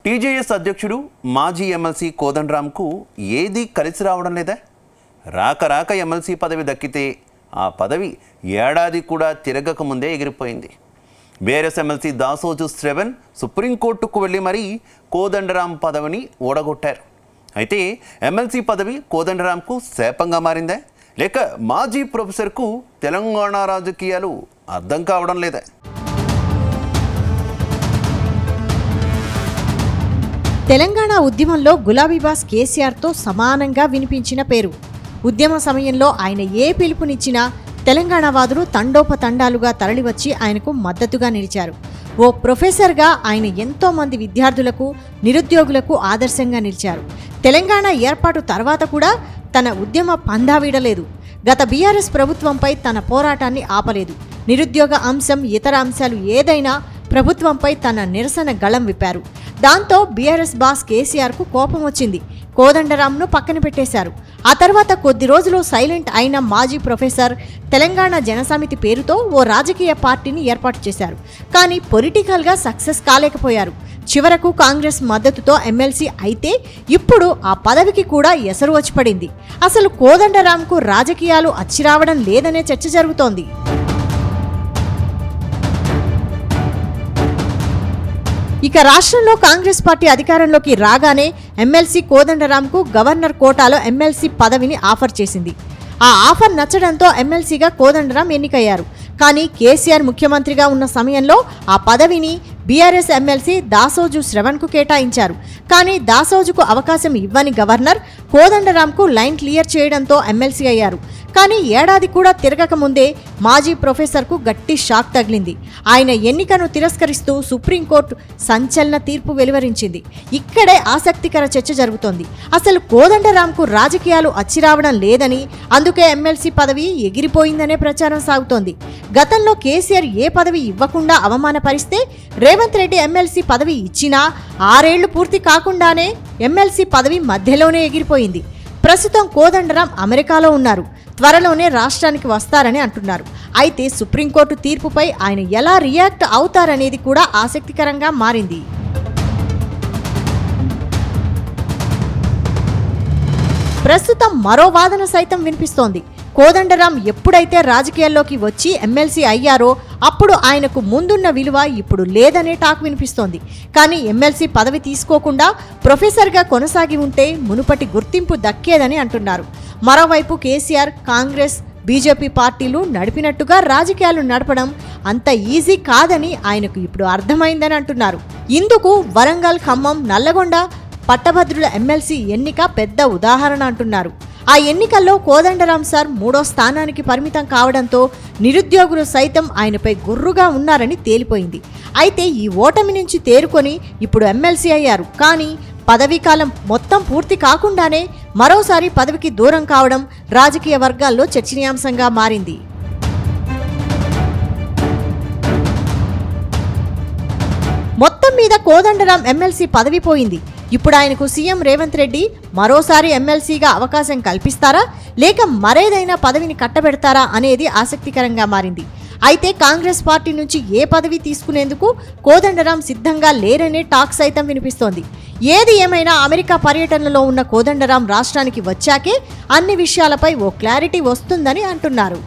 TJS అధ్యక్షుడు మాజీ MLC కోదండరాంకు ఏదీ కలిసి రావడం లేదా? రాక ఎమ్మెల్సీ పదవి దక్కితే ఆ పదవి ఏడాది కూడా తిరగక ముందే ఎగిరిపోయింది. బీఆర్ఎస్ ఎమ్మెల్సీ దాసోజు శ్రవణ్ సుప్రీంకోర్టుకు వెళ్ళి మరీ కోదండరాం పదవిని ఓడగొట్టారు. అయితే ఎమ్మెల్సీ పదవి కోదండరాంకు శాపంగా మారిందా, లేక మాజీ ప్రొఫెసర్కు తెలంగాణ రాజకీయాలు అర్థం కావడం లేదా? తెలంగాణ ఉద్యమంలో గులాబీ బాస్ కేసీఆర్తో సమానంగా వినిపించిన పేరు. ఉద్యమ సమయంలో ఆయన ఏ పిలుపునిచ్చినా తెలంగాణ వాదులు తండోపతండాలుగా తరలివచ్చి ఆయనకు మద్దతుగా నిలిచారు. ఓ ప్రొఫెసర్గా ఆయన ఎంతో మంది విద్యార్థులకు, నిరుద్యోగులకు ఆదర్శంగా నిలిచారు. తెలంగాణ ఏర్పాటు తర్వాత కూడా తన ఉద్యమ పందా వీడలేదు. గత బీఆర్ఎస్ ప్రభుత్వంపై తన పోరాటాన్ని ఆపలేదు. నిరుద్యోగ అంశం, ఇతర అంశాలు ఏదైనా ప్రభుత్వంపై తన నిరసన గళం విప్పారు. దాంతో బీఆర్ఎస్ బాస్ కేసీఆర్కు కోపం వచ్చింది. కోదండరాంను పక్కన పెట్టేశారు. ఆ తర్వాత కొద్ది రోజులు సైలెంట్ అయిన మాజీ ప్రొఫెసర్ తెలంగాణ జనసమితి పేరుతో ఓ రాజకీయ పార్టీని ఏర్పాటు చేశారు. కానీ పొలిటికల్గా సక్సెస్ కాలేకపోయారు. చివరకు కాంగ్రెస్ మద్దతుతో ఎమ్మెల్సీ అయితే ఇప్పుడు ఆ పదవికి కూడా ఎసరు వచ్చి పడింది. అసలు కోదండరాంకు రాజకీయాలు అచ్చిరావడం లేదనే చర్చ జరుగుతోంది. ఇక రాష్ట్రంలో కాంగ్రెస్ పార్టీ అధికారంలోకి రాగానే ఎమ్మెల్సీ కోదండరాంకు గవర్నర్ కోటాలో ఎమ్మెల్సీ పదవిని ఆఫర్ చేసింది. ఆ ఆఫర్ నచ్చడంతో ఎమ్మెల్సీగా కోదండరాం ఎన్నికయ్యారు. కానీ కేసీఆర్ ముఖ్యమంత్రిగా ఉన్న సమయంలో ఆ పదవిని బీఆర్ఎస్ ఎమ్మెల్సీ దాసోజు శ్రవణ్కు కేటాయించారు. కానీ దాసోజుకు అవకాశం ఇవ్వని గవర్నర్ కోదండరాంకు లైన్ క్లియర్ చేయడంతో ఎమ్మెల్సీ అయ్యారు. కానీ ఏడాది కూడా తిరగక ముందే మాజీ ప్రొఫెసర్కు గట్టి షాక్ తగిలింది. ఆయన ఎన్నికను తిరస్కరిస్తూ సుప్రీంకోర్టు సంచలన తీర్పు వెలువరించింది. ఇక్కడే ఆసక్తికర చర్చ జరుగుతోంది. అసలు కోదండరాంకు రాజకీయాలు అచ్చిరావడం లేదని, అందుకే ఎమ్మెల్సీ పదవి ఎగిరిపోయిందనే ప్రచారం సాగుతోంది. గతంలో కేసీఆర్ ఏ పదవి ఇవ్వకుండా అవమానపరిస్తే రేవంత్ రెడ్డి ఎమ్మెల్సీ పదవి ఇచ్చినా 6 ఏళ్లు పూర్తి కాకుండానే ఎమ్మెల్సీ పదవి మధ్యలోనే ఎగిరిపోయింది. ప్రస్తుతం కోదండరాం అమెరికాలో ఉన్నారు. త్వరలోనే రాష్ట్రానికి వస్తారని అంటున్నారు. అయితే సుప్రీంకోర్టు తీర్పుపై ఆయన ఎలా రియాక్ట్ అవుతారనేది కూడా ఆసక్తికరంగా మారింది. ప్రస్తుతం మరో వాదన సైతం వినిపిస్తోంది. కోదండరాం ఎప్పుడైతే రాజకీయాల్లోకి వచ్చి ఎమ్మెల్సీ అయ్యారో అప్పుడు ఆయనకు ముందున్న విలువ ఇప్పుడు లేదనే టాక్ వినిపిస్తోంది. కానీ ఎమ్మెల్సీ పదవి తీసుకోకుండా ప్రొఫెసర్గా కొనసాగి ఉంటే మునుపటి గుర్తింపు దక్కేదని అంటున్నారు. మరోవైపు కేసీఆర్, కాంగ్రెస్, బీజేపీ పార్టీలు నడిపినట్టుగా రాజకీయాలు నడపడం అంత ఈజీ కాదని ఆయనకు ఇప్పుడు అర్థమైందని అంటున్నారు. ఇందుకు వరంగల్, ఖమ్మం, నల్లగొండ పట్టభద్రుల ఎమ్మెల్సీ ఎన్నిక పెద్ద ఉదాహరణ అంటున్నారు. ఆ ఎన్నికల్లో కోదండరాం సార్ 3వ స్థానానికి పరిమితం కావడంతో నిరుద్యోగులు సైతం ఆయనపై గుర్రుగా ఉన్నారని తేలిపోయింది. అయితే ఈ ఓటమి నుంచి తేరుకొని ఇప్పుడు ఎమ్మెల్సీ అయ్యారు. కానీ పదవీకాలం మొత్తం పూర్తి కాకుండానే మరోసారి పదవికి దూరం కావడం రాజకీయ వర్గాల్లో చర్చనీయాంశంగా మారింది. మొత్తం మీద కోదండరాం ఎమ్మెల్సీ పదవి పోయింది. ఇప్పుడు ఆయనకు సీఎం రేవంత్ రెడ్డి మరోసారి ఎమ్మెల్సీగా అవకాశం కల్పిస్తారా, లేక మరేదైనా పదవిని కట్టబెడతారా అనేది ఆసక్తికరంగా మారింది. అయితే కాంగ్రెస్ పార్టీ నుంచి ఏ పదవి తీసుకునేందుకు కోదండరాం సిద్ధంగా లేరనే టాక్ సైతం వినిపిస్తోంది. ఏది ఏమైనా అమెరికా పర్యటనలో ఉన్న కోదండరాం రాష్ట్రానికి వచ్చాకే అన్ని విషయాలపై ఓ క్లారిటీ వస్తుందని అంటున్నారు.